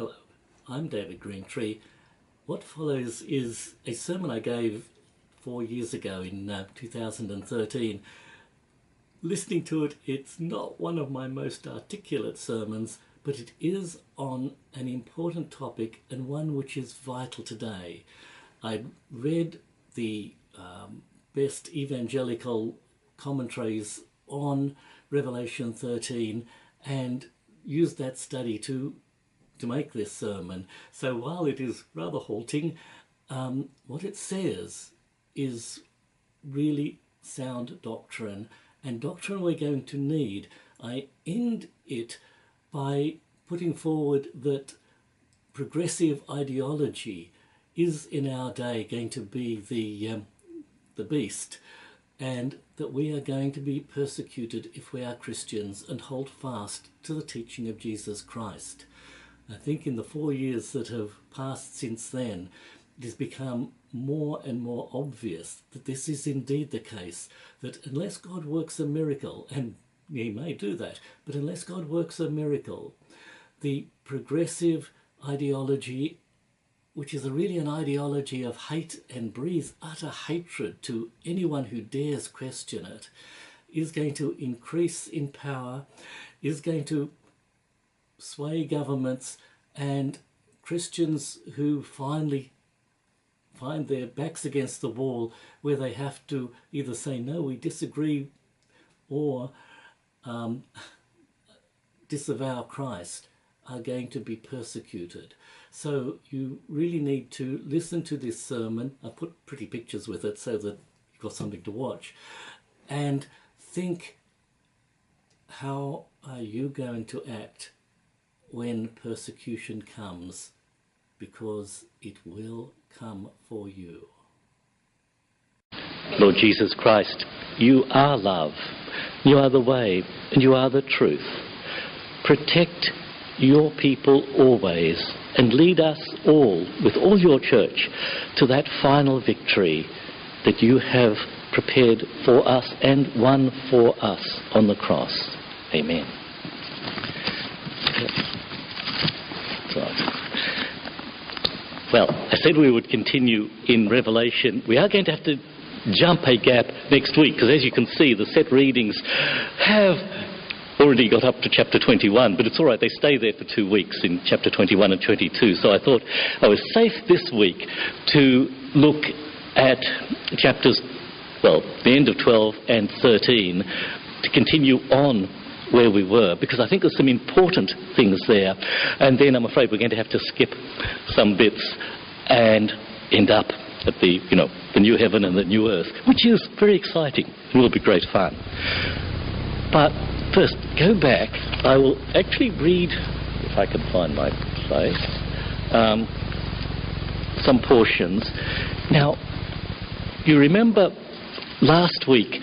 Hello, I'm David Greentree. What follows is a sermon I gave 4 years ago in 2013. Listening to it, it's not one of my most articulate sermons, but it is on an important topic and one which is vital today. I read the best evangelical commentaries on Revelation 13 and used that study to make this sermon. So while it is rather halting, what it says is really sound doctrine, and doctrine we're going to need. I end it by putting forward that progressive ideology is in our day going to be the beast, and that we are going to be persecuted if we are Christians and hold fast to the teaching of Jesus Christ. I think in the 4 years that have passed since then, it has become more and more obvious that this is indeed the case, that unless God works a miracle, and he may do that, but unless God works a miracle, the progressive ideology, which is really an ideology of hate and breathes utter hatred to anyone who dares question it, is going to increase in power, is going to sway governments, and Christians who finally find their backs against the wall where they have to either say, no, we disagree, or disavow Christ, are going to be persecuted. So you really need to listen to this sermon. I put pretty pictures with it so that you've got something to watch, and think, how are you going to act when persecution comes? Because it will come for you. Lord Jesus Christ, you are love, you are the way, and you are the truth. Protect your people always, and lead us all, with all your church, to that final victory that you have prepared for us and won for us on the cross. Amen. Right. Well, I said we would continue in Revelation. We are going to have to jump a gap next week, because as you can see, the set readings have already got up to chapter 21, but it's all right, they stay there for 2 weeks in chapter 21 and 22. So I thought I was safe this week to look at chapters, well, the end of 12 and 13, to continue on where we were, because I think there's some important things there. And then I'm afraid we're going to have to skip some bits and end up at the new heaven and the new earth, which is very exciting and will be great fun. But first, go back. I will actually read, if I can find my place, some portions. Now, you remember last week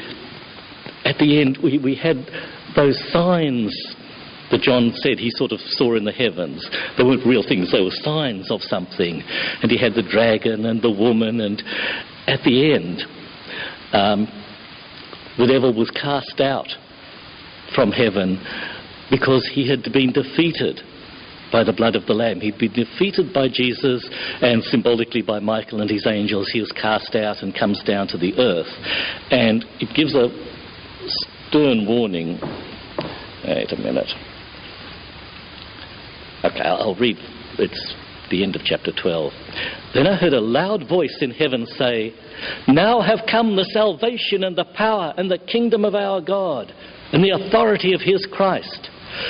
at the end we had those signs that John said he sort of saw in the heavens. They weren't real things, they were signs of something. And he had the dragon and the woman, and at the end, the devil was cast out from heaven because he had been defeated by the blood of the Lamb. He'd been defeated by Jesus, and symbolically by Michael and his angels. He was cast out and comes down to the earth. And it gives a stern warning. Wait a minute. Okay, I'll read. It's the end of chapter 12. Then I heard a loud voice in heaven say, "Now have come the salvation and the power and the kingdom of our God and the authority of his Christ.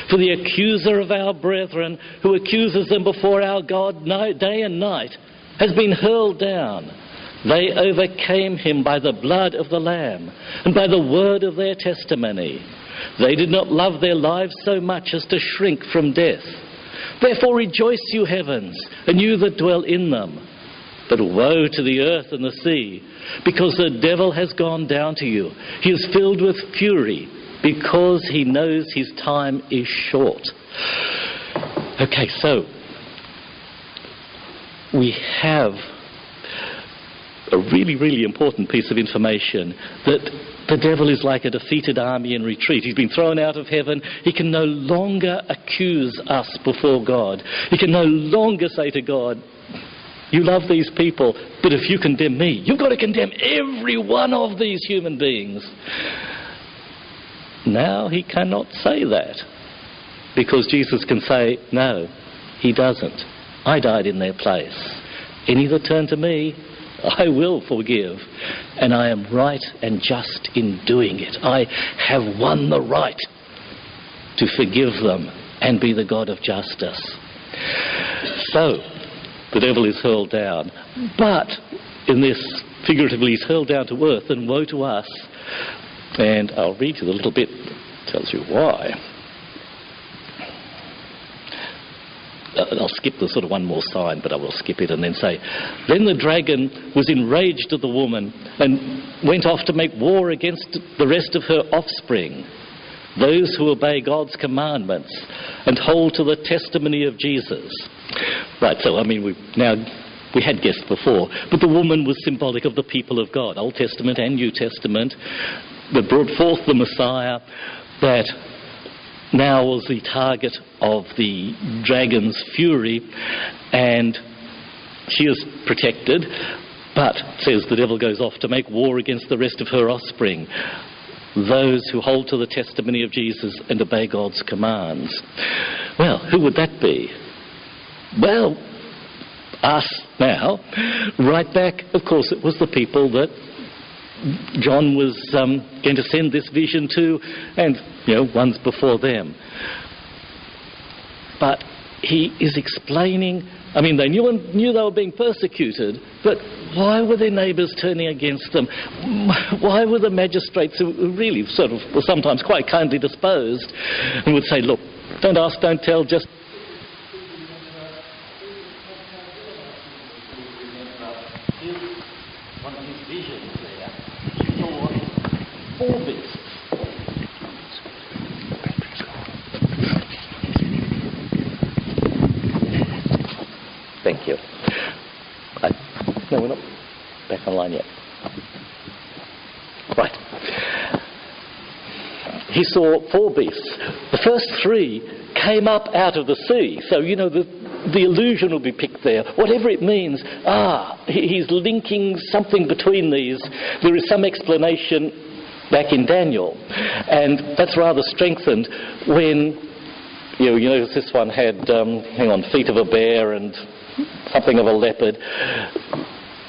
For the accuser of our brethren, who accuses them before our God day and night, has been hurled down. They overcame him by the blood of the Lamb and by the word of their testimony. They did not love their lives so much as to shrink from death. Therefore rejoice, you heavens, and you that dwell in them. But woe to the earth and the sea, because the devil has gone down to you. He is filled with fury, because he knows his time is short." Okay, so we have a really, really important piece of information, that the devil is like a defeated army in retreat. He's been thrown out of heaven. He can no longer accuse us before God. He can no longer say to God, you love these people, but if you condemn me, you've got to condemn every one of these human beings. Now he cannot say that, because Jesus can say, no, he doesn't. I died in their place. Any that turn to me, I will forgive, and I am right and just in doing it. I have won the right to forgive them and be the God of justice. So, the devil is hurled down, but in this, figuratively, he's hurled down to earth, and woe to us. And I'll read you the little bit that tells you why. I'll skip the sort of one more sign, but I will skip it and then say, then the dragon was enraged at the woman and went off to make war against the rest of her offspring, those who obey God's commandments and hold to the testimony of Jesus. Right, so I mean, we had guessed before, but the woman was symbolic of the people of God, Old Testament and New Testament, that brought forth the Messiah, that now was the target of the dragon's fury, and she is protected, but, says the devil, goes off to make war against the rest of her offspring, those who hold to the testimony of Jesus and obey God's commands. Well, who would that be? Well, us now. Right back, of course, it was the people that John was going to send this vision to, and, ones before them. But he is explaining, I mean, they knew they were being persecuted, but why were their neighbours turning against them? Why were the magistrates, who really sort of were sometimes quite kindly disposed, and would say, look, don't ask, don't tell, just... One of his visions there, he saw 4 beasts. Thank you. No, we're not back online yet. Right. He saw 4 beasts. The first 3 came up out of the sea. So, the illusion will be picked there. Whatever it means, he's linking something between these. There is some explanation back in Daniel. And that's rather strengthened when, this one had, feet of a bear and something of a leopard.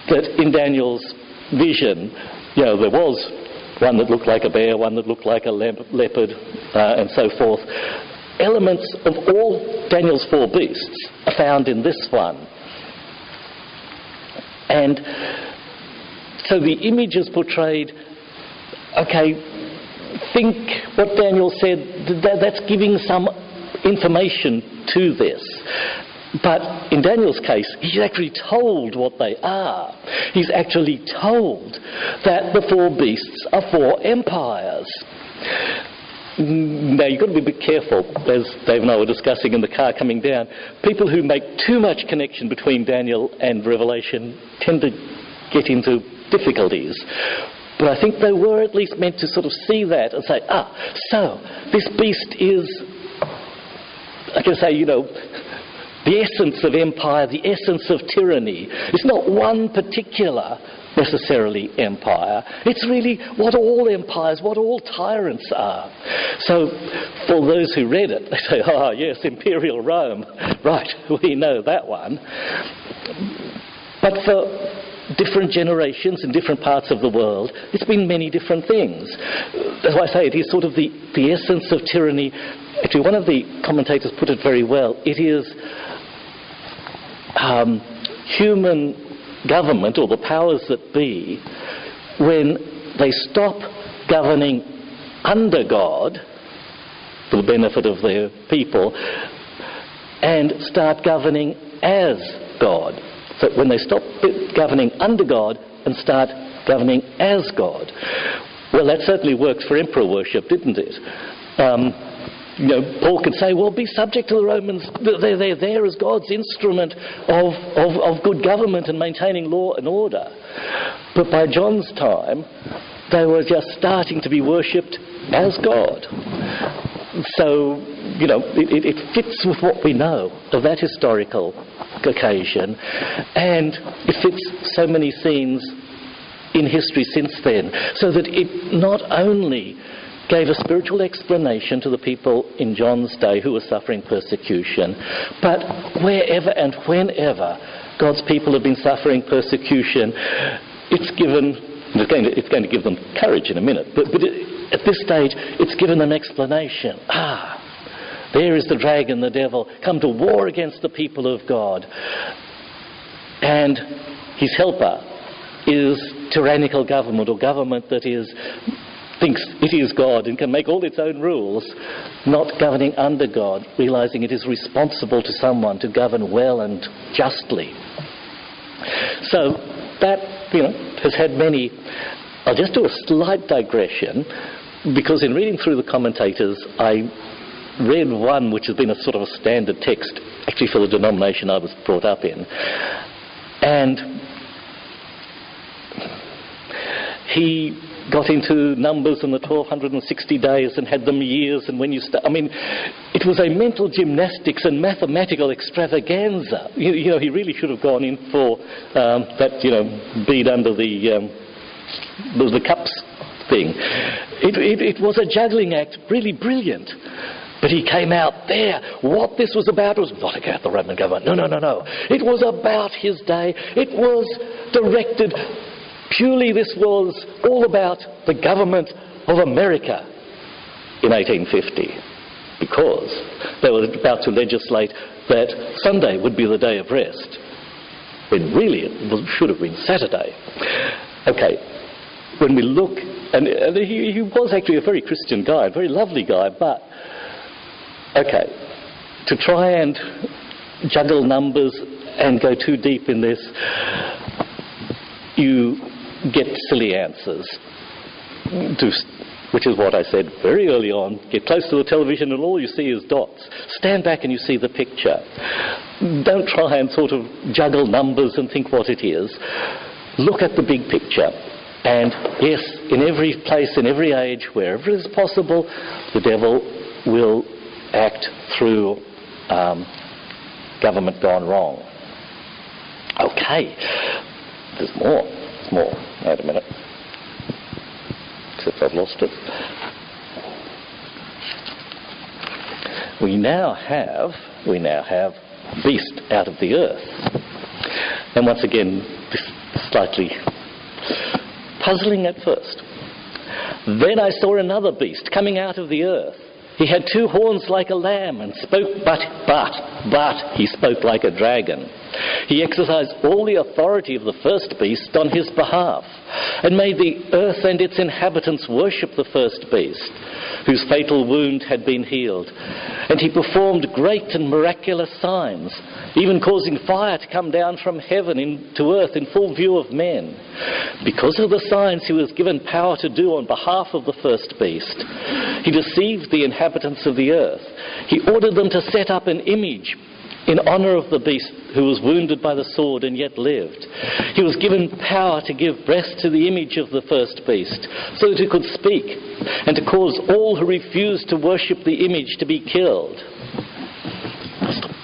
That in Daniel's vision, there was one that looked like a bear, one that looked like a leopard, and so forth. Elements of all Daniel's 4 beasts are found in this one. And so the image is portrayed, okay, think what Daniel said, that's giving some information to this. But in Daniel's case, he's actually told what they are. He's actually told that the 4 beasts are 4 empires. Now, you've got to be a bit careful, as Dave and I were discussing in the car coming down. People who make too much connection between Daniel and Revelation tend to get into difficulties. But I think they were at least meant to sort of see that and say, so this beast is, I can say, the essence of empire, the essence of tyranny. It's not one particular, necessarily, empire. It's really what all empires, what all tyrants are. So, for those who read it, they say, yes, Imperial Rome. Right, we know that one. But for different generations in different parts of the world, it's been many different things. As I say, it is sort of the essence of tyranny. Actually, one of the commentators put it very well. It is human government, or the powers that be, when they stop governing under God for the benefit of their people and start governing as God. So when they stop governing under God and start governing as God. Well, that certainly works for emperor worship, didn't it? Paul could say, well, be subject to the Romans. They're there as God's instrument of good government and maintaining law and order. But by John's time, they were just starting to be worshipped as God. So, it fits with what we know of that historical occasion, and it fits so many scenes in history since then, so that it not only gave a spiritual explanation to the people in John's day who were suffering persecution, but wherever and whenever God's people have been suffering persecution, it's going to give them courage in a minute, but at this stage it's given them explanation. There is the dragon, the devil, come to war against the people of God, and his helper is tyrannical government, or government that thinks it is God and can make all its own rules, not governing under God, realising it is responsible to someone to govern well and justly. So that, has had many... I'll just do a slight digression, because in reading through the commentators, I read one which has been a sort of a standard text, actually for the denomination I was brought up in. And he got into numbers and the 1260 days and had them years, and when you it was a mental gymnastics and mathematical extravaganza. He really should have gone in for that bead under the cups thing. It was a juggling act, really brilliant. But he came out there. What this was about was not about the Roman government. No. It was about his day. It was directed... Purely this was all about the government of America in 1850, because they were about to legislate that Sunday would be the day of rest, when really it should have been Saturday. Okay, when we look, and he was actually a very Christian guy, a very lovely guy, but, okay, to try and juggle numbers and go too deep in this, you get silly answers, which is what I said very early on. Get close to the television and all you see is dots. Stand back and you see the picture. Don't try and sort of juggle numbers and think what it is. Look at the big picture. And yes, in every place, in every age, wherever it is possible, the devil will act through government gone wrong. Okay, there's more. Wait a minute. Except I've lost it. We now have beast out of the earth. And once again, this is slightly puzzling at first. Then I saw another beast coming out of the earth. He had 2 horns like a lamb and spoke, but he spoke like a dragon. He exercised all the authority of the first beast on his behalf, and made the earth and its inhabitants worship the first beast, whose fatal wound had been healed. And he performed great and miraculous signs, even causing fire to come down from heaven to earth in full view of men. Because of the signs he was given power to do on behalf of the first beast, he deceived the inhabitants of the earth. He ordered them to set up an image in honour of the beast who was wounded by the sword and yet lived. He was given power to give breath to the image of the first beast, so that he could speak, and to cause all who refused to worship the image to be killed.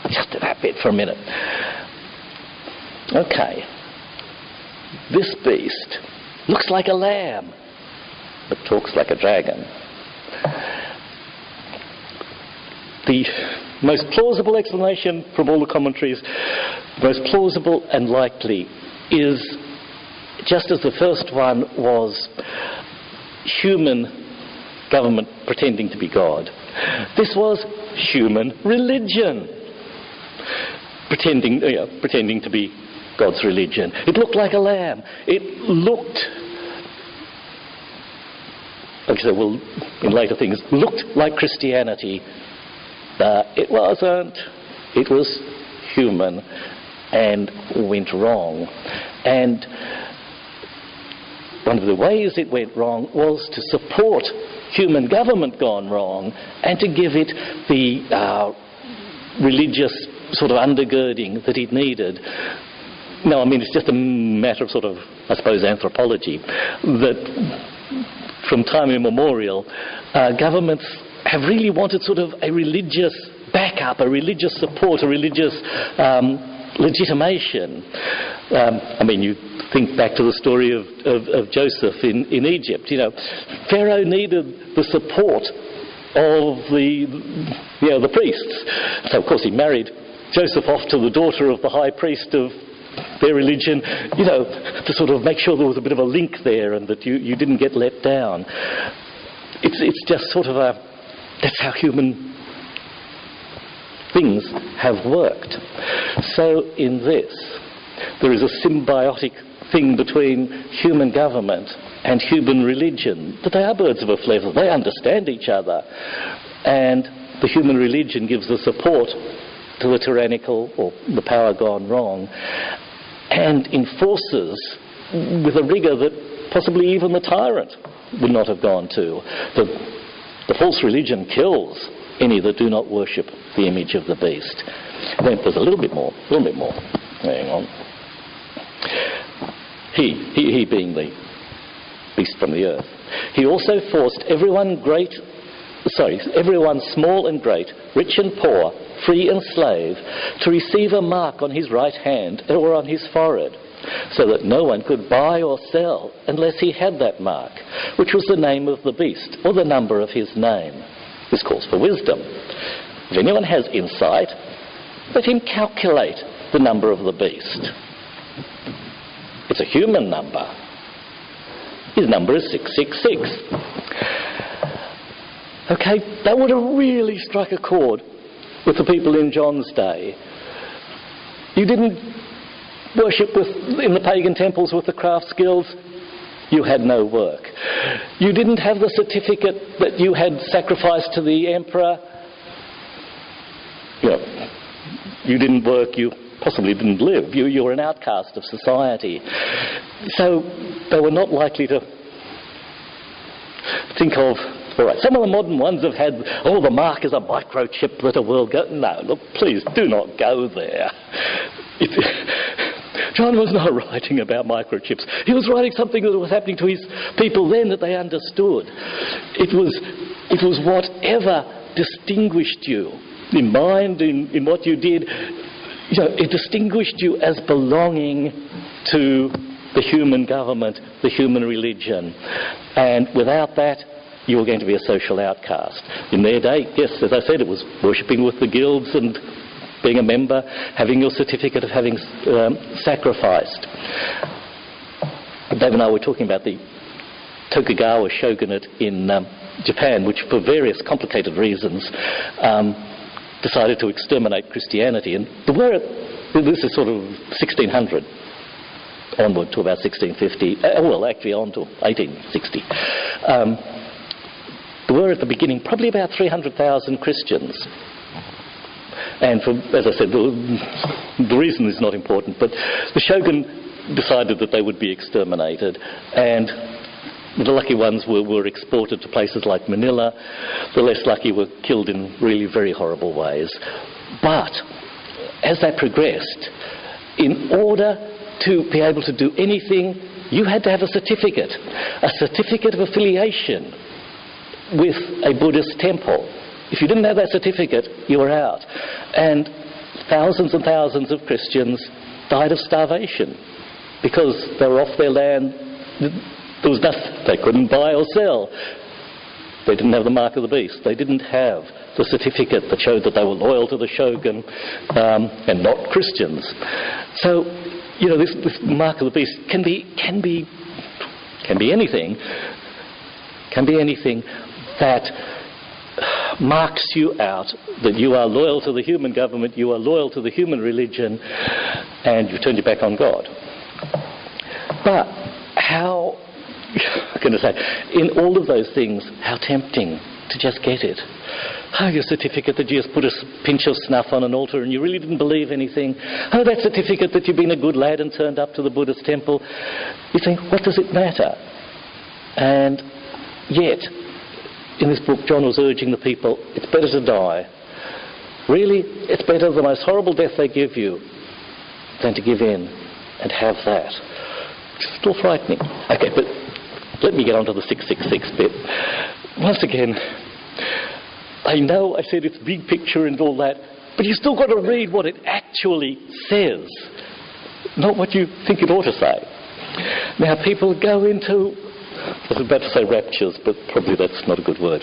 Just do that bit for a minute. Okay. This beast looks like a lamb, but talks like a dragon. The most plausible explanation from all the commentaries, most plausible and likely, is just as the first one was human government pretending to be God, this was human religion pretending to be God's religion. It looked like a lamb. It looked, like I said, well, in later things, looked like Christianity. It wasn't. It was human and went wrong. And one of the ways it went wrong was to support human government gone wrong and to give it the religious sort of undergirding that it needed. No, I mean, it's just a matter of sort of, I suppose, anthropology, that from time immemorial, governments have really wanted sort of a religious backup, a religious support, a religious legitimation. I mean, you think back to the story of Joseph in Egypt. You know, Pharaoh needed the support of the priests. So, of course, he married Joseph off to the daughter of the high priest of their religion, you know, to sort of make sure there was a bit of a link there and that you didn't get let down. It's just sort of that's how human things have worked. So in this, there is a symbiotic thing between human government and human religion, that they are birds of a feather. They understand each other, and the human religion gives the support to the tyrannical or the power gone wrong, and enforces with a rigour that possibly even the tyrant would not have gone to. The false religion kills any that do not worship the image of the beast. And then there's a little bit more. Hang on. He being the beast from the earth. He also forced everyone small and great, rich and poor, free and slave, to receive a mark on his right hand or on his forehead, so that no one could buy or sell unless he had that mark, which was the name of the beast or the number of his name. This calls for wisdom. If anyone has insight, let him calculate the number of the beast. It's a human number. His number is 666. Okay, that would have really struck a chord with the people in John's day. You didn't worship in the pagan temples with the crafts guilds. You had no work. You didn't have the certificate that you had sacrificed to the emperor. You know, you didn't work, you possibly didn't live. You were an outcast of society. So they were not likely to think of, all right, some of the modern ones have had, the mark is a microchip that a world go. No, look, please do not go there. John was not writing about microchips. He was writing something that was happening to his people then that they understood. It was whatever distinguished you in mind, in what you did. You know, it distinguished you as belonging to the human government, the human religion. And without that, you were going to be a social outcast. In their day, yes, as I said, it was worshipping with the guilds and being a member, having your certificate of having sacrificed. Dave and I were talking about the Tokugawa shogunate in Japan, which for various complicated reasons decided to exterminate Christianity. And this is sort of 1600 onward to about 1650, actually on to 1860. There were at the beginning probably about 300,000 Christians. And as I said, the reason is not important, but the shogun decided that they would be exterminated, and the lucky ones were exported to places like Manila. The less lucky were killed in really very horrible ways. But as that progressed, in order to be able to do anything, you had to have a certificate of affiliation with a Buddhist temple. If you didn't have that certificate, you were out. And thousands and thousands of Christians died of starvation because they were off their land. There was nothing. They couldn't buy or sell. They didn't have the mark of the beast. They didn't have the certificate that showed that they were loyal to the shogun and not Christians. So, you know, this mark of the beast can be anything. Can be anything that marks you out, that you are loyal to the human government, you are loyal to the human religion, and you've turned your back on God. But how, I'm going to say, in all of those things, how tempting to just get it. Oh, your certificate that you just put a pinch of snuff on an altar and you really didn't believe anything. Oh, that certificate that you've been a good lad and turned up to the Buddhist temple. You think, what does it matter? And yet, in this book, John was urging the people, it's better to die. Really, it's better the most horrible death they give you than to give in and have that. Which is still frightening. Okay, but let me get on to the 666 bit. Once again, I know I said it's big picture and all that, but you've still got to read what it actually says, not what you think it ought to say. Now, people go into, I was about to say raptures, but probably that's not a good word.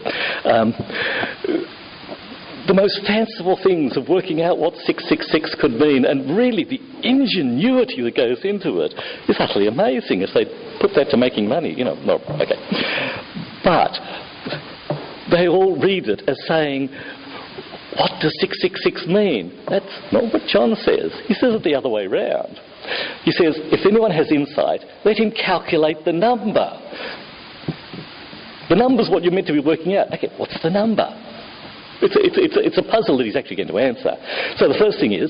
The most fanciful things of working out what 666 could mean, and really the ingenuity that goes into it is utterly amazing. If they put that to making money, no, okay. But they all read it as saying, what does 666 mean? That's not what John says. He says it the other way round. He says, if anyone has insight, let him calculate the number. The number's what you're meant to be working out. Okay, what's the number? It's a puzzle that he's actually going to answer. So the first thing is,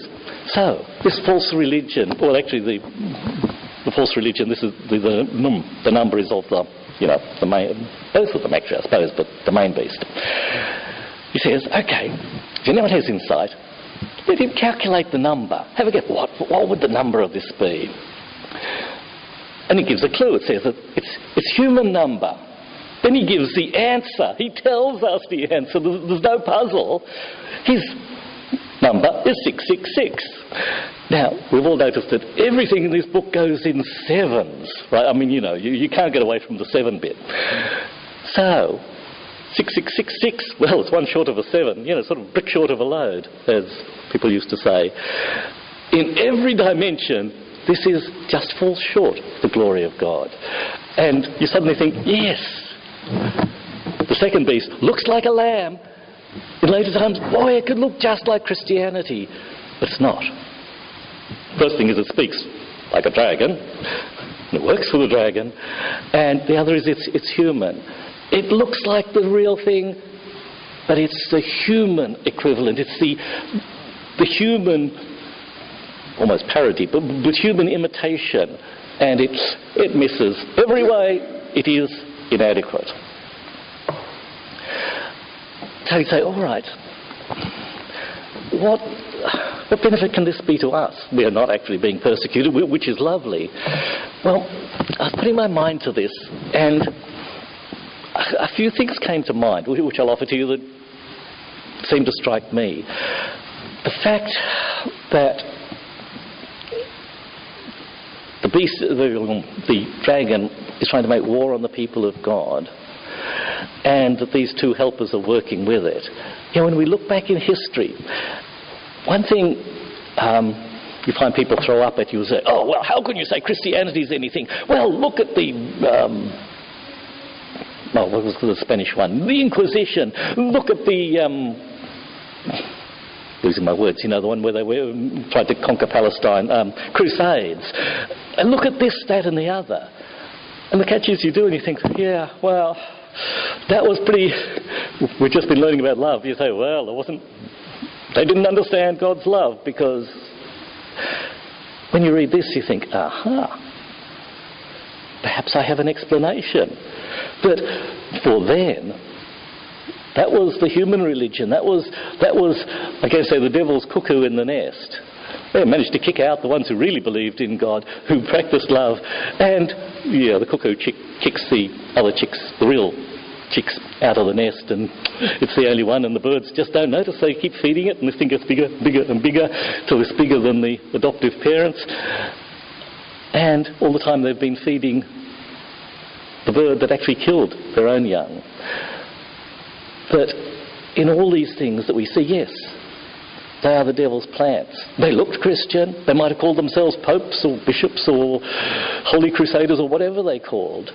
this false religion, well, actually the false religion, this is the number is of the main, both of them actually, I suppose, but the main beast. He says, okay, if anyone has insight, let him calculate the number. Have a guess, what would the number of this be? And he gives a clue. It says that it's human number. Then he gives the answer. He tells us the answer. There's no puzzle. His number is 666. Now, we've all noticed that everything in this book goes in sevens, right? I mean, you can't get away from the 7 bit. So, 6666, well, it's one short of a 7, sort of brick short of a load, as people used to say. In every dimension, this is just falls short of the glory of God. And you suddenly think, yes, the second beast looks like a lamb. In later times, boy, it could look just like Christianity, but it's not. First thing is it speaks like a dragon, and it works for the dragon, and the other is it's human. It looks like the real thing, but it's the human equivalent. It's the human, almost parody, but human imitation, and it misses. Every way it is inadequate. So you say, all right, what benefit can this be to us? We are not actually being persecuted, which is lovely. Well, I was putting my mind to this, and a few things came to mind, which I'll offer to you, that seem to strike me. The fact that the dragon is trying to make war on the people of God, and that these two helpers are working with it. When we look back in history, one thing you find people throw up at you and say, oh, well, how can you say Christianity is anything? Well, look at what was the Spanish one? The Inquisition. Look at the losing my words, the one where they tried to conquer Palestine, Crusades. And look at this, that and the other. And the catch is you do and you think, yeah, well, that was pretty... We've just been learning about love. You say, well, they didn't understand God's love, because when you read this you think, aha, perhaps I have an explanation. But for then, that was the human religion. That was, I guess, the devil's cuckoo in the nest. They managed to kick out the ones who really believed in God, who practiced love, and the cuckoo kicks the other chicks, the real chicks, out of the nest, and it's the only one, and the birds just don't notice. They keep feeding it, and this thing gets bigger, bigger and bigger, till it's bigger than the adoptive parents. And all the time they've been feeding the bird that actually killed their own young. But in all these things that we see, yes, they are the devil's plants. They looked Christian. They might have called themselves popes or bishops or holy crusaders or whatever they called.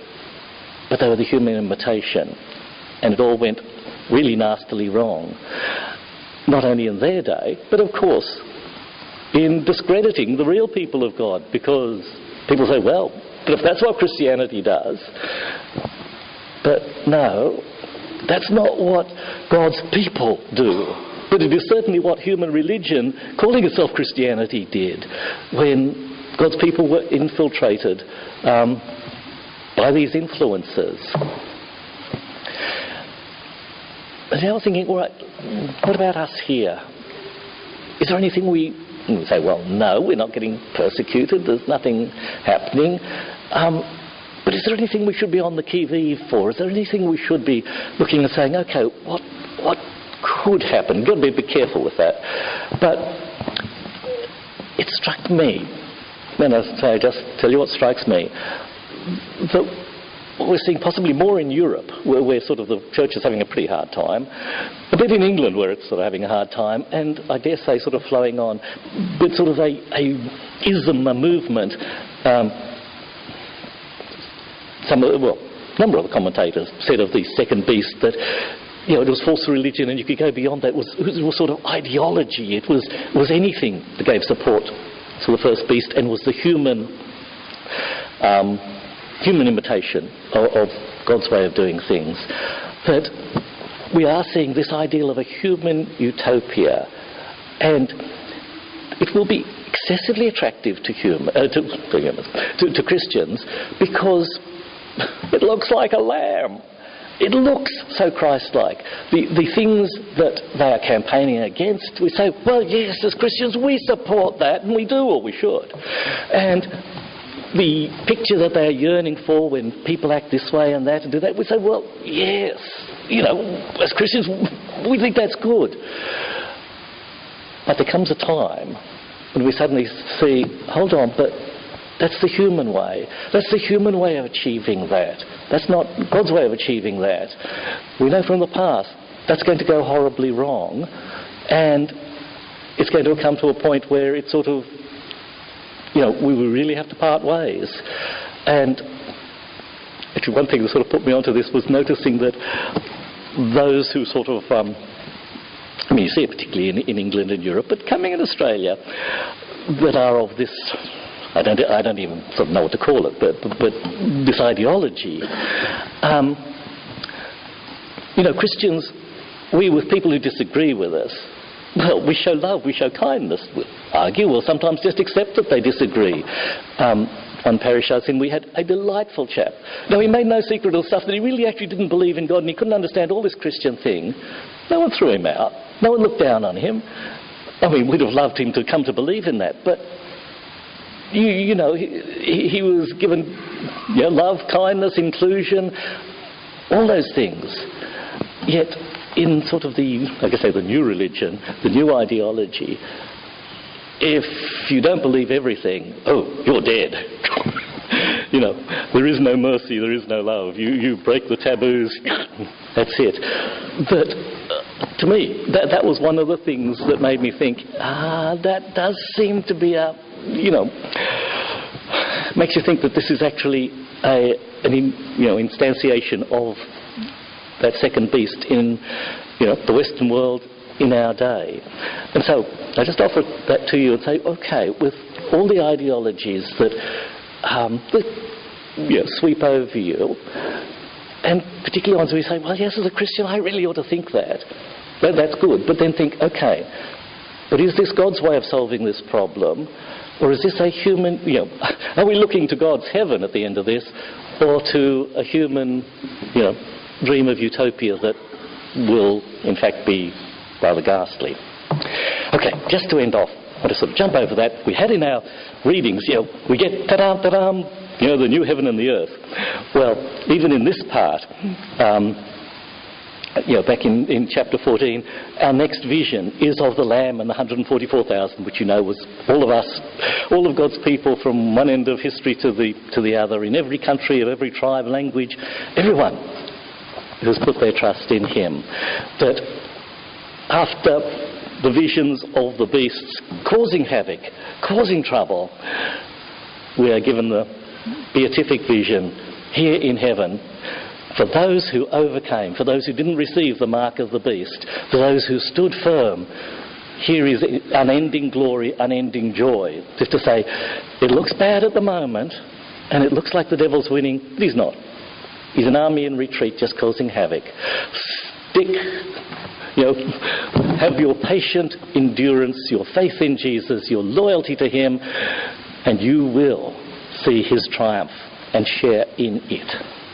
But they were the human imitation. And it all went really nastily wrong. Not only in their day, but of course in discrediting the real people of God. Because people say, well, but if that's what Christianity does... But no, that's not what God's people do. But it is certainly what human religion, calling itself Christianity, did when God's people were infiltrated by these influences. And I was thinking, all right, what about us here? Is there anything we say, well, no, we're not getting persecuted, there's nothing happening. But is there anything we should be on the qui-vive for? Is there anything we should be looking and saying, okay, what could happen? You've got to be a bit careful with that. But it struck me, and I just tell you what strikes me, that we're seeing possibly more in Europe, where sort of the church is having a pretty hard time, a bit in England where it's sort of having a hard time, and I dare say sort of flowing on, but sort of a movement. A number of the commentators said of the second beast that, it was false religion, and you could go beyond that. It was sort of ideology. It was anything that gave support to the first beast, and was the human imitation of God's way of doing things. That we are seeing this ideal of a human utopia, and it will be excessively attractive to Christians, because it looks like a lamb. It looks so Christ-like. The things that they are campaigning against, we say, well, yes, as Christians we support that, and we do, or we should. And the picture that they are yearning for when people act this way and that and do that, we say, well, yes, as Christians we think that's good. But there comes a time when we suddenly see, hold on, but that's the human way. That's the human way of achieving that. That's not God's way of achieving that. We know from the past that's going to go horribly wrong, and it's going to come to a point where it's sort of, we will really have to part ways. And actually one thing that sort of put me onto this was noticing that those who sort of, you see it particularly in England and Europe, but coming in Australia, that are of this, I don't even sort of know what to call it, but this ideology. Christians, with people who disagree with us, well, we show love, we show kindness. We'll argue, we'll sometimes just accept that they disagree. One parish I was in, we had a delightful chap. Now, he made no secret of stuff that he really actually didn't believe in God, and he couldn't understand all this Christian thing. No one threw him out. No one looked down on him. We'd have loved him to come to believe in that, but he was given love, kindness, inclusion, all those things. Yet in sort of the new religion, the new ideology, if you don't believe everything, you're dead. There is no mercy, there is no love. You break the taboos, that's it. But to me, that was one of the things that made me think, that does seem to be makes you think that this is actually an instantiation of that second beast in the Western world in our day. And so I just offer that to you and say, okay, with all the ideologies that sweep over you, and particularly ones where you say, well, yes, as a Christian I really ought to think that. That's good. But then think, okay, but is this God's way of solving this problem? Or is this a human, are we looking to God's heaven at the end of this, or to a human, dream of utopia that will, in fact, be rather ghastly? Okay, just to end off, I want to sort of jump over that. We had in our readings, we get ta-dam, ta-dam, the new heaven and the earth. Well, even in this part, back in chapter 14, our next vision is of the Lamb and the 144,000, which was all of us, all of God's people from one end of history to the other, in every country, of every tribe, language, everyone who's put their trust in him. That after the visions of the beasts causing havoc, causing trouble, we are given the beatific vision here in heaven. For those who overcame, for those who didn't receive the mark of the beast, for those who stood firm, here is unending glory, unending joy. Just to say, it looks bad at the moment, and it looks like the devil's winning, but he's not. He's an army in retreat just causing havoc. Have your patient endurance, your faith in Jesus, your loyalty to him, and you will see his triumph and share in it.